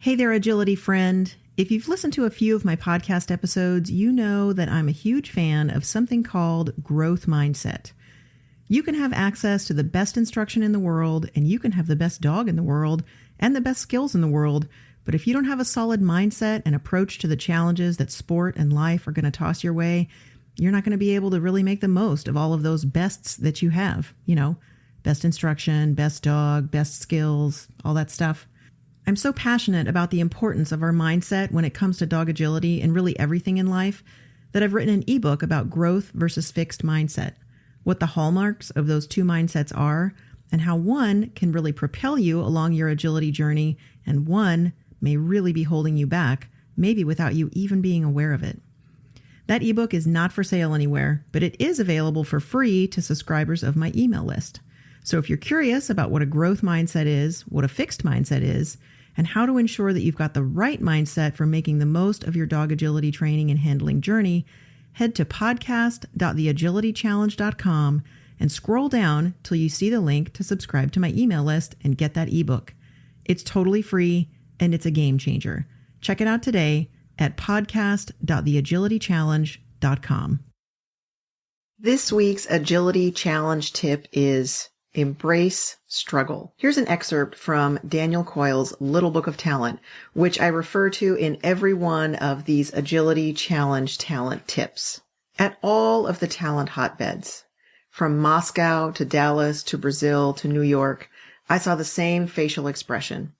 Hey there, agility friend. If you've listened to a few of my podcast episodes, you know that I'm a huge fan of something called growth mindset. You can have access to the best instruction in the world, and you can have the best dog in the world and the best skills in the world. But if you don't have a solid mindset and approach to the challenges that sport and life are going to toss your way, you're not going to be able to really make the most of all of those bests that you have. You know, best instruction, best dog, best skills, all that stuff. I'm so passionate about the importance of our mindset when it comes to dog agility and really everything in life that I've written an ebook about growth versus fixed mindset, what the hallmarks of those two mindsets are, and how one can really propel you along your agility journey and one may really be holding you back, maybe without you even being aware of it. That ebook is not for sale anywhere, but it is available for free to subscribers of my email list. So if you're curious about what a growth mindset is, what a fixed mindset is, and how to ensure that you've got the right mindset for making the most of your dog agility training and handling journey, head to podcast.theagilitychallenge.com and scroll down till you see the link to subscribe to my email list and get that ebook. It's totally free and it's a game changer. Check it out today at podcast.theagilitychallenge.com. This week's agility challenge tip is embrace struggle. Here's an excerpt from Daniel Coyle's Little Book of Talent, which I refer to in every one of these agility challenge talent tips. At all of the talent hotbeds, from Moscow to Dallas to Brazil to New York, I saw the same facial expression.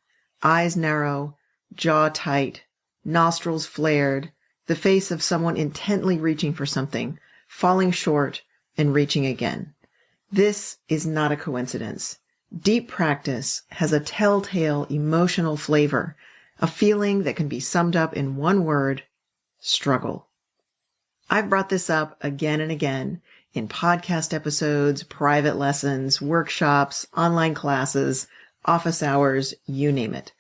Eyes narrow, jaw tight, nostrils flared, the face of someone intently reaching for something, falling short, and reaching again. This is not a coincidence. Deep practice has a telltale emotional flavor, a feeling that can be summed up in one word: struggle. I've brought this up again and again in podcast episodes, private lessons, workshops, online classes, office hours, you name it.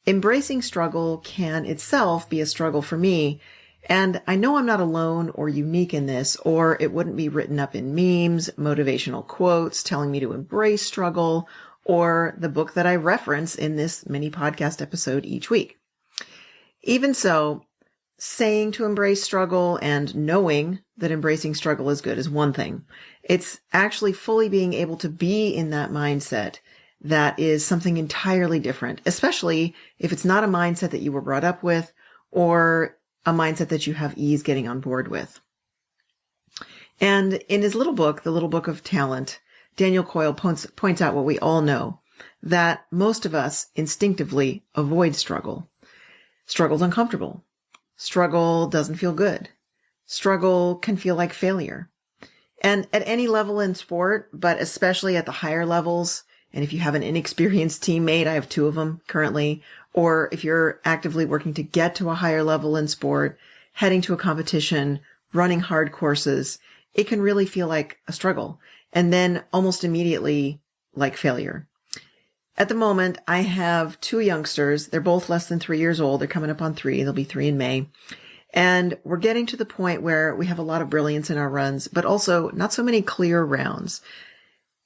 Embracing struggle can itself be a struggle for me, and I know I'm not alone or unique in this, or it wouldn't be written up in memes, motivational quotes telling me to embrace struggle, or the book that I reference in this mini podcast episode each week. Even so, saying to embrace struggle and knowing that embracing struggle is good is one thing. It's actually fully being able to be in that mindset that is something entirely different, especially if it's not a mindset that you were brought up with or a mindset that you have ease getting on board with. And in his little book, The Little Book of Talent, Daniel Coyle points out what we all know, that most of us instinctively avoid struggle. Struggle's uncomfortable. Struggle doesn't feel good. Struggle can feel like failure. And at any level in sport, but especially at the higher levels, and if you have an inexperienced teammate, I have two of them currently, or if you're actively working to get to a higher level in sport, heading to a competition, running hard courses, it can really feel like a struggle, and then almost immediately like failure. At the moment, I have two youngsters. They're both less than 3 years old. They're coming up on 3. They'll be 3 in May. And we're getting to the point where we have a lot of brilliance in our runs, but also not so many clear rounds.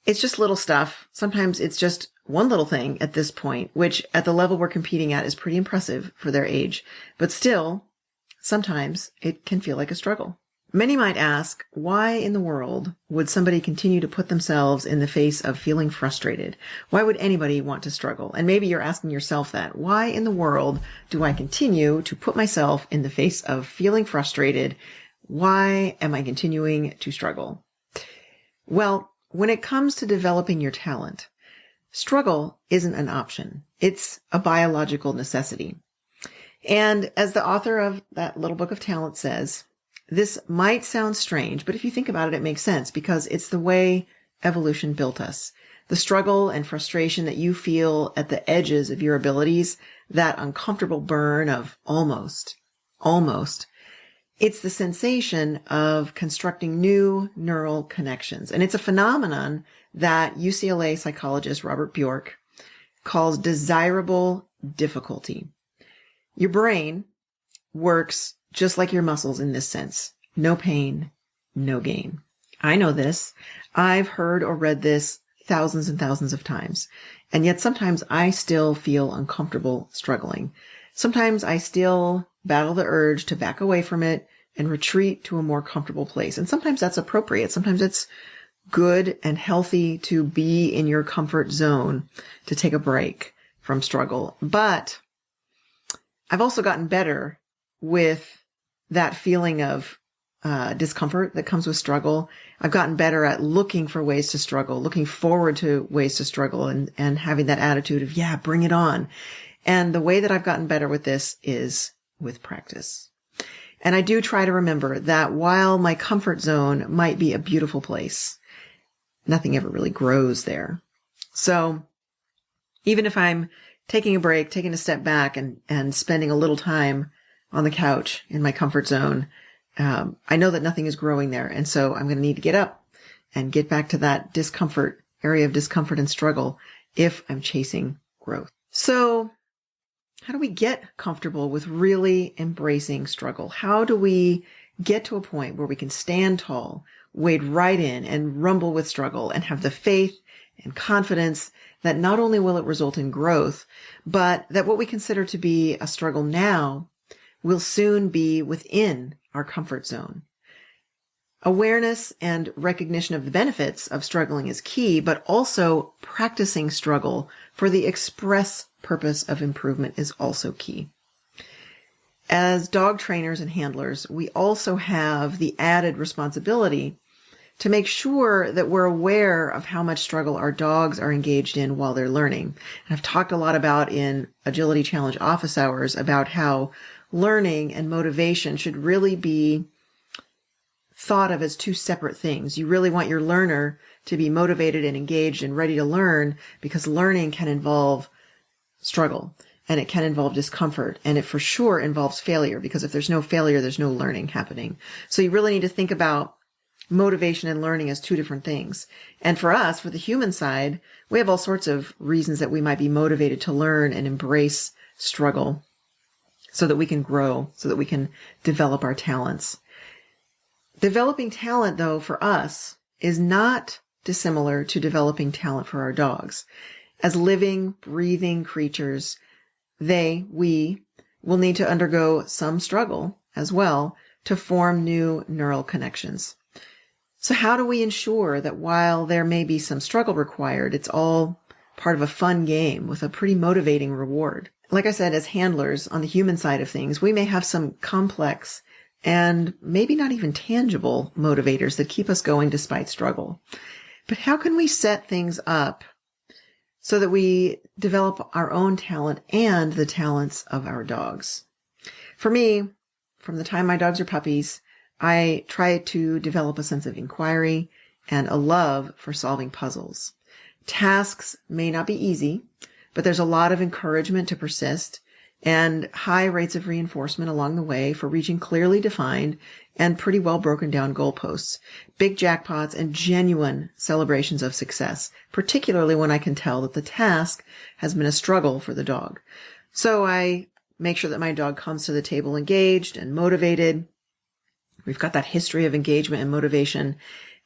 It's just little stuff. Sometimes it's just one little thing at this point, which at the level we're competing at is pretty impressive for their age. But still, sometimes it can feel like a struggle. Many might ask, why in the world would somebody continue to put themselves in the face of feeling frustrated? Why would anybody want to struggle? And maybe you're asking yourself that. Why in the world do I continue to put myself in the face of feeling frustrated? Why am I continuing to struggle? Well, when it comes to developing your talent, struggle isn't an option. It's a biological necessity. And as the author of that Little Book of Talent says, this might sound strange, but if you think about it, it makes sense because it's the way evolution built us. The struggle and frustration that you feel at the edges of your abilities, that uncomfortable burn of almost, it's the sensation of constructing new neural connections. And it's a phenomenon that UCLA psychologist Robert Bjork calls desirable difficulty. Your brain works just like your muscles in this sense. No pain, no gain. I know this. I've heard or read this thousands and thousands of times. And yet sometimes I still feel uncomfortable struggling. Sometimes I still battle the urge to back away from it and retreat to a more comfortable place. And sometimes that's appropriate. Sometimes it's good and healthy to be in your comfort zone, to take a break from struggle. But I've also gotten better with that feeling of discomfort that comes with struggle. I've gotten better at looking for ways to struggle, looking forward to ways to struggle, and having that attitude of, yeah, bring it on. And the way that I've gotten better with this is with practice. And I do try to remember that while my comfort zone might be a beautiful place, nothing ever really grows there. So even if I'm taking a break, taking a step back and spending a little time on the couch in my comfort zone, I know that nothing is growing there. And so I'm going to need to get up and get back to that area of discomfort and struggle if I'm chasing growth. So how do we get comfortable with really embracing struggle? How do we get to a point where we can stand tall, wade right in and rumble with struggle and have the faith and confidence that not only will it result in growth, but that what we consider to be a struggle now will soon be within our comfort zone. Awareness and recognition of the benefits of struggling is key, but also practicing struggle for the express purpose of improvement is also key. As dog trainers and handlers, we also have the added responsibility to make sure that we're aware of how much struggle our dogs are engaged in while they're learning. And I've talked a lot about in Agility Challenge office hours about how learning and motivation should really be thought of as two separate things. You really want your learner to be motivated and engaged and ready to learn, because learning can involve struggle and it can involve discomfort, and it for sure involves failure, because if there's no failure, there's no learning happening. So you really need to think about motivation and learning as two different things. And for us, for the human side, we have all sorts of reasons that we might be motivated to learn and embrace struggle so that we can grow, so that we can develop our talents. Developing talent, though, for us is not dissimilar to developing talent for our dogs. As living, breathing creatures, we will need to undergo some struggle as well to form new neural connections. So how do we ensure that while there may be some struggle required, it's all part of a fun game with a pretty motivating reward? Like I said, as handlers on the human side of things, we may have some complex and maybe not even tangible motivators that keep us going despite struggle. But how can we set things up so that we develop our own talent and the talents of our dogs? For me, from the time my dogs are puppies, I try to develop a sense of inquiry and a love for solving puzzles. Tasks may not be easy, but there's a lot of encouragement to persist and high rates of reinforcement along the way for reaching clearly defined and pretty well broken down goalposts, big jackpots, and genuine celebrations of success, particularly when I can tell that the task has been a struggle for the dog. So I make sure that my dog comes to the table engaged and motivated. We've got that history of engagement and motivation.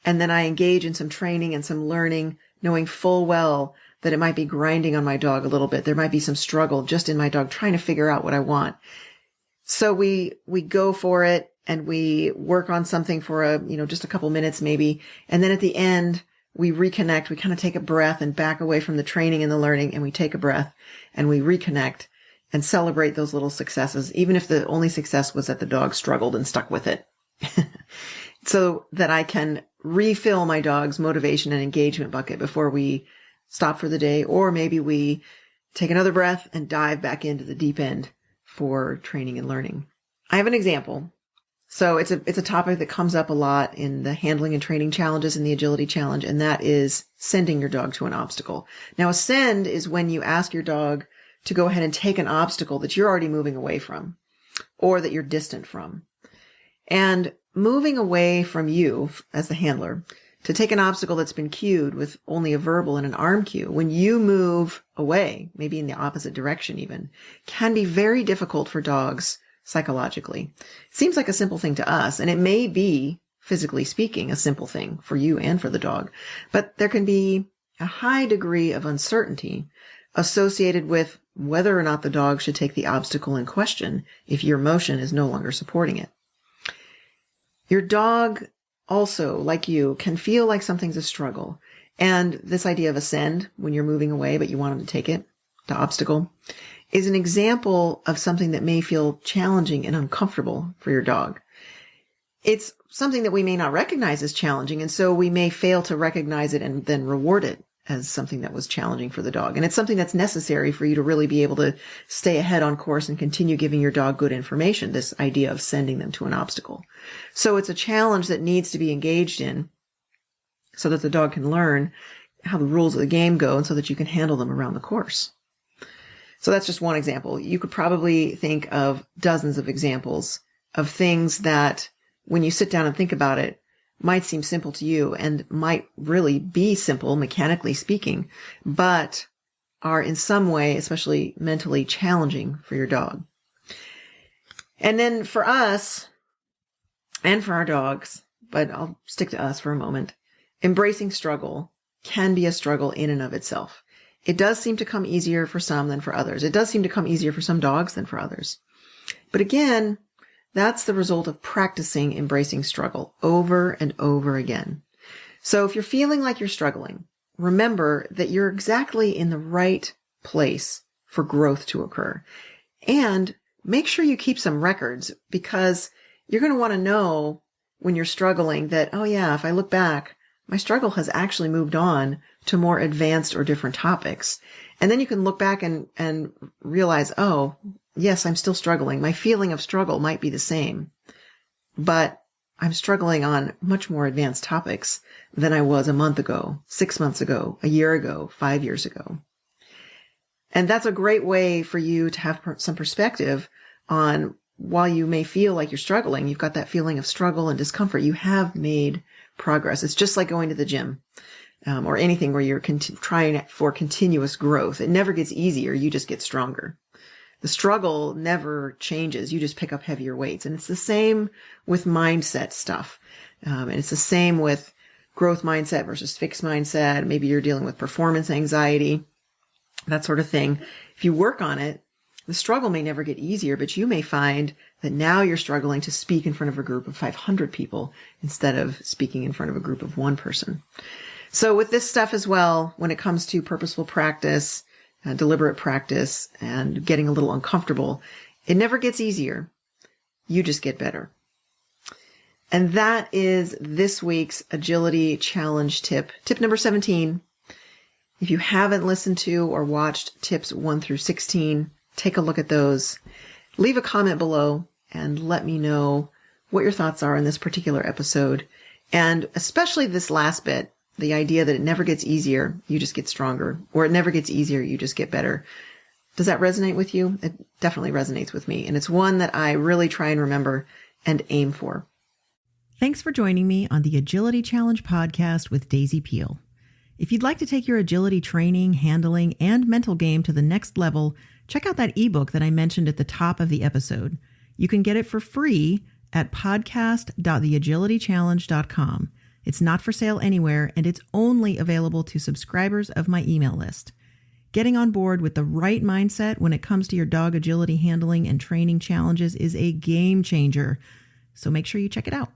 And then I engage in some training and some learning, knowing full well that it might be grinding on my dog a little bit. There might be some struggle just in my dog trying to figure out what I want. So we go for it and we work on something for just a couple minutes maybe. And then at the end, we reconnect. We kind of take a breath and back away from the training and the learning, and we take a breath and we reconnect and celebrate those little successes, even if the only success was that the dog struggled and stuck with it. So that I can refill my dog's motivation and engagement bucket before we stop for the day, or maybe we take another breath and dive back into the deep end for training and learning. I have an example. So it's a topic that comes up a lot in the handling and training challenges in the agility challenge, and that is sending your dog to an obstacle. Now, a send is when you ask your dog to go ahead and take an obstacle that you're already moving away from or that you're distant from. And moving away from you as the handler to take an obstacle that's been cued with only a verbal and an arm cue, when you move away, maybe in the opposite direction even, can be very difficult for dogs psychologically. It seems like a simple thing to us, and it may be, physically speaking, a simple thing for you and for the dog, but there can be a high degree of uncertainty associated with whether or not the dog should take the obstacle in question if your motion is no longer supporting it. Your dog also, like you, can feel like something's a struggle. And this idea of ascend, when you're moving away but you want them to take it, the obstacle, is an example of something that may feel challenging and uncomfortable for your dog. It's something that we may not recognize as challenging, and so we may fail to recognize it and then reward it as something that was challenging for the dog. And it's something that's necessary for you to really be able to stay ahead on course and continue giving your dog good information, this idea of sending them to an obstacle. So it's a challenge that needs to be engaged in so that the dog can learn how the rules of the game go and so that you can handle them around the course. So that's just one example. You could probably think of dozens of examples of things that, when you sit down and think about it, might seem simple to you and might really be simple, mechanically speaking, but are in some way, especially mentally, challenging for your dog. And then for us and for our dogs, but I'll stick to us for a moment, embracing struggle can be a struggle in and of itself. It does seem to come easier for some than for others. It does seem to come easier for some dogs than for others. But again, that's the result of practicing embracing struggle over and over again. So if you're feeling like you're struggling, remember that you're exactly in the right place for growth to occur. And make sure you keep some records, because you're going to want to know when you're struggling that, oh yeah, if I look back, my struggle has actually moved on to more advanced or different topics. And then you can look back and realize, oh, yes, I'm still struggling. My feeling of struggle might be the same, but I'm struggling on much more advanced topics than I was a month ago, 6 months ago, a year ago, 5 years ago. And that's a great way for you to have some perspective on, while you may feel like you're struggling, you've got that feeling of struggle and discomfort. You have made progress. It's just like going to the gym. Or anything where you're trying for continuous growth. It never gets easier. You just get stronger. The struggle never changes. You just pick up heavier weights. And it's the same with mindset stuff. And it's the same with growth mindset versus fixed mindset. Maybe you're dealing with performance anxiety, that sort of thing. If you work on it, the struggle may never get easier, but you may find that now you're struggling to speak in front of a group of 500 people instead of speaking in front of a group of one person. So with this stuff as well, when it comes to purposeful practice, deliberate practice, and getting a little uncomfortable, it never gets easier. You just get better. And that is this week's Agility Challenge tip. Tip number 17. If you haven't listened to or watched tips 1 through 16, take a look at those. Leave a comment below and let me know what your thoughts are on this particular episode. And especially this last bit, the idea that it never gets easier, you just get stronger, or it never gets easier, you just get better. Does that resonate with you? It definitely resonates with me. And it's one that I really try and remember and aim for. Thanks for joining me on the Agility Challenge podcast with Daisy Peel. If you'd like to take your agility training, handling, and mental game to the next level, check out that ebook that I mentioned at the top of the episode. You can get it for free at podcast.theagilitychallenge.com. It's not for sale anywhere, and it's only available to subscribers of my email list. Getting on board with the right mindset when it comes to your dog agility handling and training challenges is a game changer, so make sure you check it out.